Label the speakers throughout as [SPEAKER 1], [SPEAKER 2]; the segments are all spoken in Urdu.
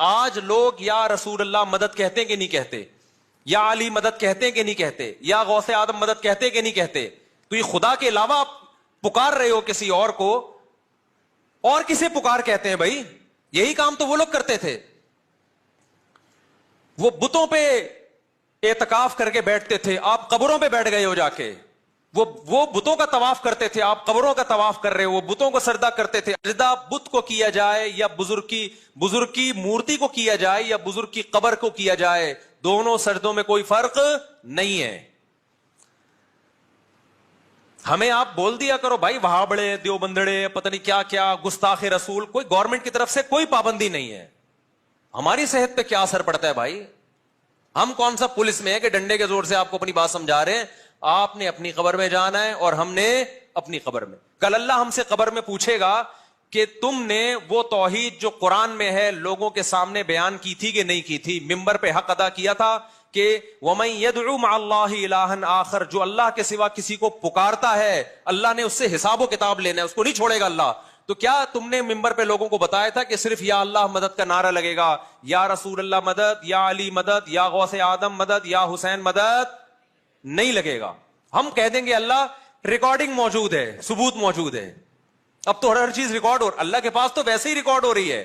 [SPEAKER 1] آج لوگ یا رسول اللہ مدد کہتے ہیں کہ نہیں کہتے؟ یا علی مدد کہتے ہیں کہ نہیں کہتے؟ یا غوث آدم مدد کہتے ہیں کہ نہیں کہتے؟ تو یہ خدا کے علاوہ آپ پکار رہے ہو کسی اور کو، اور کسے پکار کہتے ہیں بھائی؟ یہی کام تو وہ لوگ کرتے تھے. وہ بتوں پہ اعتکاف کر کے بیٹھتے تھے، آپ قبروں پہ بیٹھ گئے ہو جا کے. وہ بتوں کا طواف کرتے تھے، آپ قبروں کا طواف کر رہے ہو. وہ بتوں کو سجدہ کرتے تھے. سجدہ بت کو کیا جائے یا بزرگ کی مورتی کو کیا جائے یا بزرگ کی قبر کو کیا جائے، دونوں سجدوں میں کوئی فرق نہیں ہے. ہمیں آپ بول دیا کرو بھائی وہابڑے، دیوبندڑے، پتہ نہیں کیا کیا، گستاخ رسول. کوئی گورنمنٹ کی طرف سے کوئی پابندی نہیں ہے. ہماری صحت پہ کیا اثر پڑتا ہے بھائی؟ ہم کون سا پولیس میں ہے کہ ڈنڈے کے زور سے آپ کو اپنی بات سمجھا رہے ہیں؟ آپ نے اپنی قبر میں جانا ہے اور ہم نے اپنی قبر میں. کل اللہ ہم سے قبر میں پوچھے گا کہ تم نے وہ توحید جو قرآن میں ہے لوگوں کے سامنے بیان کی تھی کہ نہیں کی تھی؟ ممبر پہ حق ادا کیا تھا کہ وَمَن يَدْعُ مَعَ اللَّهِ إِلَٰهًا آخر، جو اللہ کے سوا کسی کو پکارتا ہے اللہ نے اس سے حساب و کتاب لینا ہے، اس کو نہیں چھوڑے گا اللہ. تو کیا تم نے ممبر پہ لوگوں کو بتایا تھا کہ صرف یا اللہ مدد کا نعرہ لگے گا، یا رسول اللہ مدد، یا علی مدد، یا غوث آدم مدد، یا حسین مدد؟ نہیں لگے گا. ہم کہہ دیں گے اللہ ریکارڈنگ موجود ہے، ثبوت موجود ہے. اب تو ہر چیز ریکارڈ اللہ کے پاس تو ویسے ہی ریکارڈ ہو رہی ہے،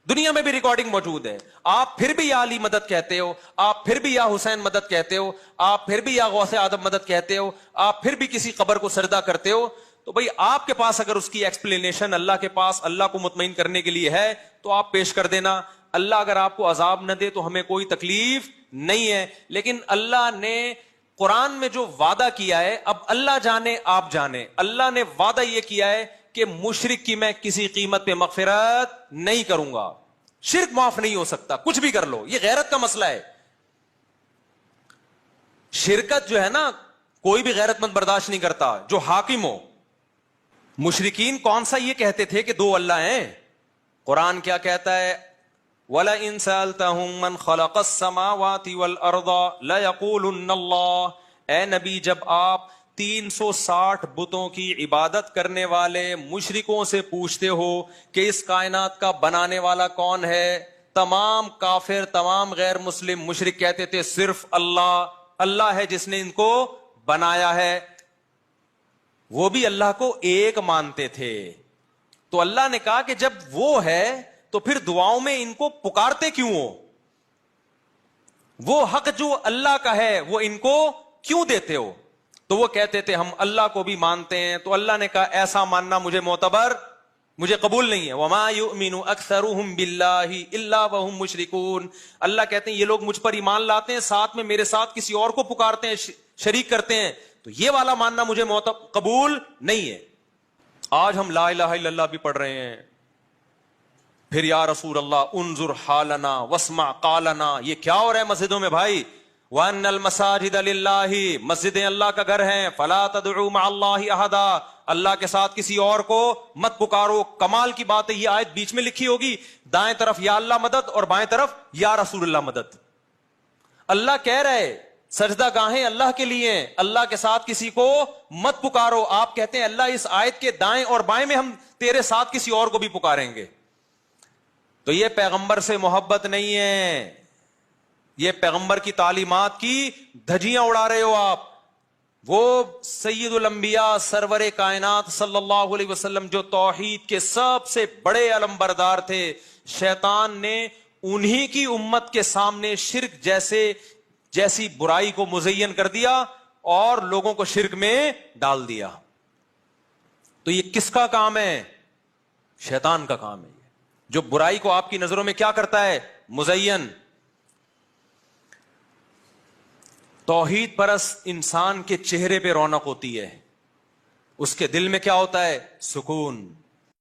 [SPEAKER 1] دنیا میں بھی ریکارڈنگ موجود ہے. آپ پھر بھی یا علی مدد کہتے ہو، آپ پھر بھی یا حسین مدد کہتے ہو، آپ پھر بھی یا غوث آدم مدد کہتے ہو، آپ پھر بھی کسی قبر کو سجدہ کرتے ہو. تو بھئی آپ کے پاس اگر اس کی ایکسپلینیشن اللہ کے پاس اللہ کو مطمئن کرنے کے لیے ہے تو آپ پیش کر دینا. اللہ اگر آپ کو عذاب نہ دے تو ہمیں کوئی تکلیف نہیں ہے. لیکن اللہ نے قرآن میں جو وعدہ کیا ہے، اب اللہ جانے آپ جانے، اللہ نے وعدہ یہ کیا ہے کہ مشرک کی میں کسی قیمت پہ مغفرت نہیں کروں گا. شرک معاف نہیں ہو سکتا، کچھ بھی کر لو. یہ غیرت کا مسئلہ ہے. شرکت جو ہے نا کوئی بھی غیرت مند برداشت نہیں کرتا جو حاکم ہو. مشرکین کون سا یہ کہتے تھے کہ دو اللہ ہیں؟ قرآن کیا کہتا ہے؟ وَلَئِن سَأَلْتَهُم مَّنْ خَلَقَ السَّمَاوَاتِ وَالْأَرْضَ لَيَقُولُنَّ اللَّهُ. اے نبی جب آپ 360 بتوں کی عبادت کرنے والے مشرکوں سے پوچھتے ہو کہ اس کائنات کا بنانے والا کون ہے، تمام کافر، تمام غیر مسلم مشرک کہتے تھے صرف اللہ ہے جس نے ان کو بنایا ہے. وہ بھی اللہ کو ایک مانتے تھے. تو اللہ نے کہا کہ جب وہ ہے تو پھر دعاؤں میں ان کو پکارتے کیوں ہو؟ وہ حق جو اللہ کا ہے وہ ان کو کیوں دیتے ہو؟ تو وہ کہتے تھے ہم اللہ کو بھی مانتے ہیں. تو اللہ نے کہا ایسا ماننا مجھے معتبر، مجھے قبول نہیں ہے. وَمَا يُؤْمِنُ أَكْثَرُهُمْ بِاللَّهِ إِلَّا وَهُمْ مُشْرِكُونَ. اللہ کہتے ہیں یہ لوگ مجھ پر ایمان لاتے ہیں، ساتھ میں میرے ساتھ کسی اور کو پکارتے ہیں، شریک کرتے ہیں. تو یہ والا ماننا مجھے قبول نہیں ہے. آج ہم لا الہ الا اللہ بھی پڑھ رہے ہیں، پھر یا رسول اللہ انظر حالنا واسمع قالنا. یہ کیا ہو رہا ہے مسجدوں میں بھائی؟ وَأَنَّ الْمَسَاجِدَ لِلَّهِ، مسجدیں اللہ کا گھر ہیں. فَلَا تَدْعُوا مَعَ اللَّهِ أَحَدًا، اللہ کے ساتھ کسی اور کو مت پکارو. کمال کی بات ہے یہ آیت بیچ میں لکھی ہوگی، دائیں طرف یا اللہ مدد اور بائیں طرف یا رسول اللہ مدد. اللہ کہہ رہے سجدہ گاہیں اللہ کے لیے، اللہ کے ساتھ کسی کو مت پکارو. آپ کہتے ہیں اللہ اس آیت کے دائیں اور بائیں میں ہم تیرے ساتھ کسی اور کو بھی پکاریں گے. تو یہ پیغمبر سے محبت نہیں ہے، یہ پیغمبر کی تعلیمات کی دھجیاں اڑا رہے ہو آپ. وہ سید الانبیاء سرور کائنات صلی اللہ علیہ وسلم جو توحید کے سب سے بڑے علم بردار تھے، شیطان نے انہی کی امت کے سامنے شرک جیسی برائی کو مزین کر دیا اور لوگوں کو شرک میں ڈال دیا. تو یہ کس کا کام ہے؟ شیطان کا کام ہے، جو برائی کو آپ کی نظروں میں کیا کرتا ہے؟ مزین. توحید پرست انسان کے چہرے پہ رونق ہوتی ہے، اس کے دل میں کیا ہوتا ہے؟ سکون.